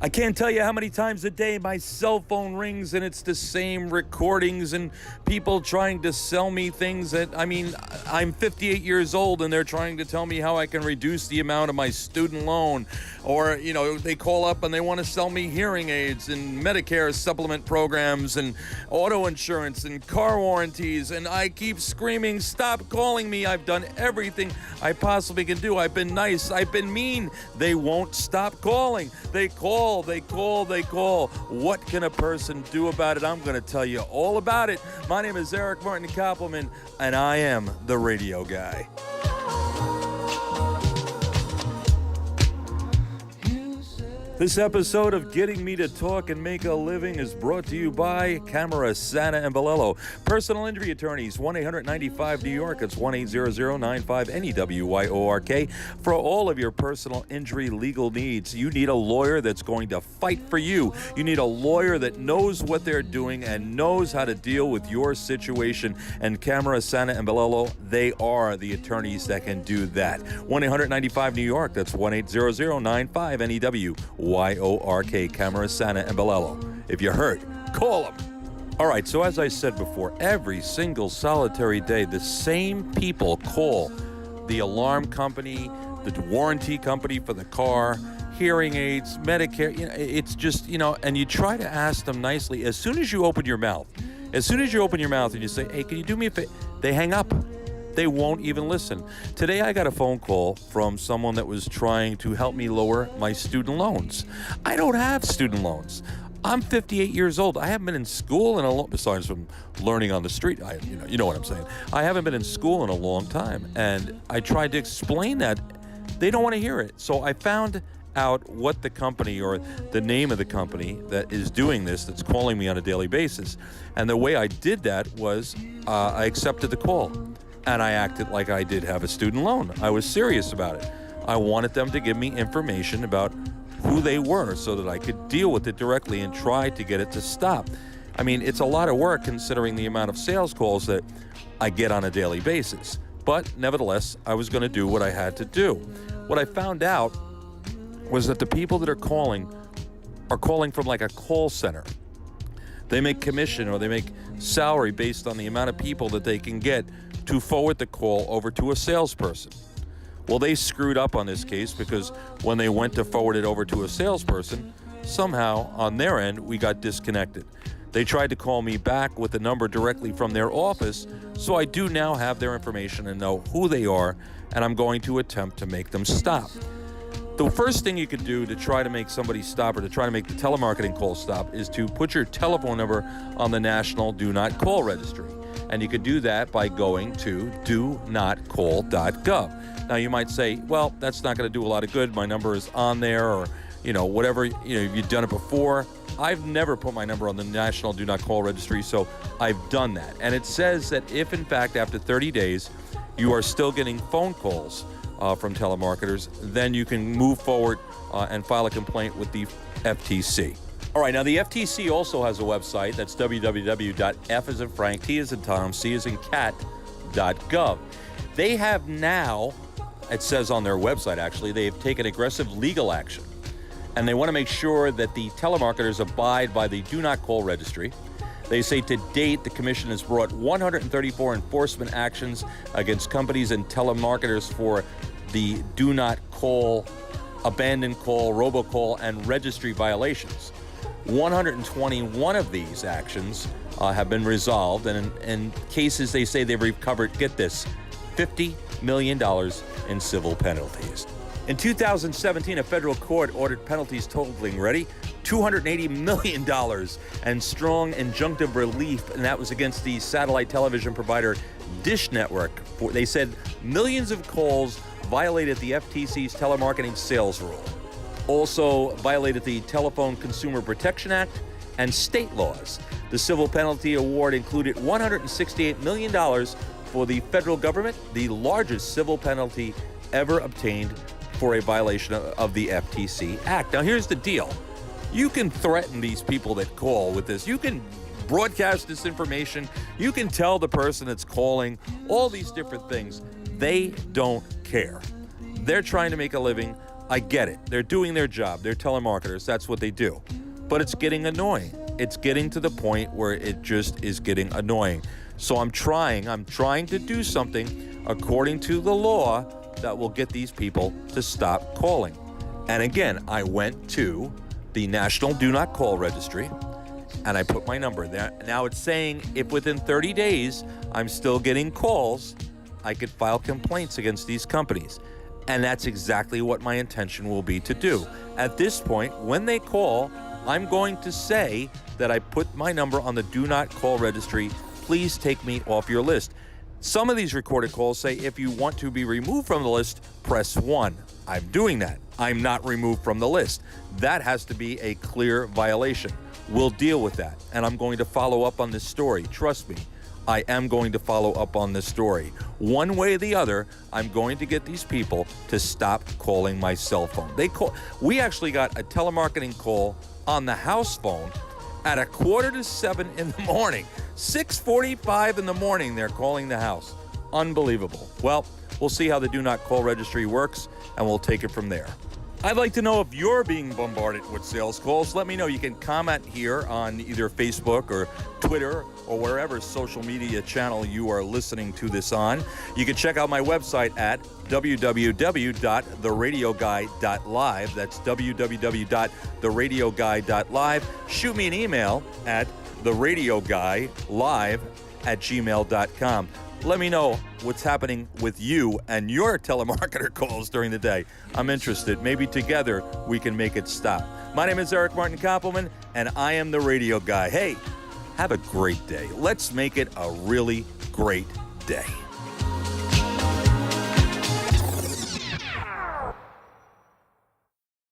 I can't tell you how many times a day my cell phone rings and it's the same recordings and people trying to sell me things that, I'm 58 years old and they're trying to tell me how I can reduce the amount of my student loan. Or, they call up and they want to sell me hearing aids and Medicare supplement programs and auto insurance and car warranties. And I keep screaming, stop calling me. I've done everything I possibly can do. I've been nice. I've been mean. They won't stop calling. They call. What can a person do about it? I'm going to tell you all about it. My name is Eric Martin Koppelman, and I am the radio guy. This episode of Getting Me to Talk and Make a Living is brought to you by Camera, Santa, and Valello. Personal injury attorneys, 1-800-95 New York. It's 1-800-95-NEWYORK. For all of your personal injury legal needs, you need a lawyer that's going to fight for you. You need a lawyer that knows what they're doing and knows how to deal with your situation. And Camera, Santa, and Valello, they are the attorneys that can do that. 1-800-95 New York. That's 1-800-95-NEWYORK. Camera, Santa, and Valello. If you're hurt, call them. All right, so as I said before, every single solitary day, the same people call the alarm company, the warranty company for the car, hearing aids, Medicare. It's just, and you try to ask them nicely. As soon as you open your mouth and you say, hey, can you do me a favor? They hang up. They won't even listen. Today I got a phone call from someone that was trying to help me lower my student loans. I don't have student loans. I'm 58 years old. I haven't been in school in a long, besides from learning on the street. You know what I'm saying. I haven't been in school in a long time. And I tried to explain that. They don't want to hear it. So I found out what the company or the name of the company that is doing this, that's calling me on a daily basis. And the way I did that was I accepted the call. And I acted like I did have a student loan. I was serious about it. I wanted them to give me information about who they were so that I could deal with it directly and try to get it to stop. It's a lot of work considering the amount of sales calls that I get on a daily basis. But nevertheless, I was going to do what I had to do. What I found out was that the people that are calling from like a call center. They make commission or they make salary based on the amount of people that they can get to forward the call over to a salesperson. Well, they screwed up on this case because when they went to forward it over to a salesperson, somehow on their end, we got disconnected. They tried to call me back with the number directly from their office, so I do now have their information and know who they are, and I'm going to attempt to make them stop. The first thing you can do to try to make somebody stop or to try to make the telemarketing call stop is to put your telephone number on the National Do Not Call Registry. And you could do that by going to donotcall.gov. Now, you might say, well, that's not going to do a lot of good. My number is on there or, whatever. You've done it before. I've never put my number on the National Do Not Call Registry, so I've done that. And it says that if, in fact, after 30 days, you are still getting phone calls from telemarketers, then you can move forward and file a complaint with the FTC. All right, now the FTC also has a website. That's www.f as in Frank, T as in Tom, C as in cat.gov. They have now, it says on their website actually, they have taken aggressive legal action. And they want to make sure that the telemarketers abide by the Do Not Call Registry. They say to date, the commission has brought 134 enforcement actions against companies and telemarketers for the Do Not Call, Abandon Call, Robocall, and registry violations. 121 of these actions have been resolved, and in cases they say they've recovered, get this, $50 million in civil penalties. In 2017, a federal court ordered penalties totaling, ready, $280 million and strong injunctive relief, and that was against the satellite television provider Dish Network. They said millions of calls violated the FTC's telemarketing sales rule, also violated the Telephone Consumer Protection Act and state laws. The civil penalty award included $168 million for the federal government, the largest civil penalty ever obtained for a violation of the FTC Act. Now, here's the deal. You can threaten these people that call with this. You can broadcast this information. You can tell the person that's calling all these different things. They don't care. They're trying to make a living. I get it. They're doing their job. They're telemarketers. That's what they do. But it's getting annoying. It's getting to the point where it just is getting annoying. So I'm trying to do something according to the law that will get these people to stop calling. And again, I went to the National Do Not Call Registry and I put my number there. Now it's saying if within 30 days I'm still getting calls, I could file complaints against these companies. And that's exactly what my intention will be to do. At this point, when they call, I'm going to say that I put my number on the Do Not Call Registry. Please take me off your list. Some of these recorded calls say if you want to be removed from the list, press 1. I'm doing that. I'm not removed from the list. That has to be a clear violation. We'll deal with that. And I'm going to follow up on this story. Trust me, I am going to follow up on this story. One way or the other, I'm going to get these people to stop calling my cell phone. We actually got a telemarketing call on the house phone at 6:45 in the morning. 6:45 in the morning, they're calling the house. Unbelievable. Well, we'll see how the Do Not Call Registry works, and we'll take it from there. I'd like to know if you're being bombarded with sales calls. Let me know. You can comment here on either Facebook or Twitter or wherever social media channel you are listening to this on. You can check out my website at www.theradioguy.live. That's www.theradioguy.live. Shoot me an email at theradioguy@gmail.com. Let me know what's happening with you and your telemarketer calls during the day. I'm interested. Maybe together we can make it stop. My name is Eric Martin Koppelman, and I am the Radio Guy. Hey, have a great day. Let's make it a really great day.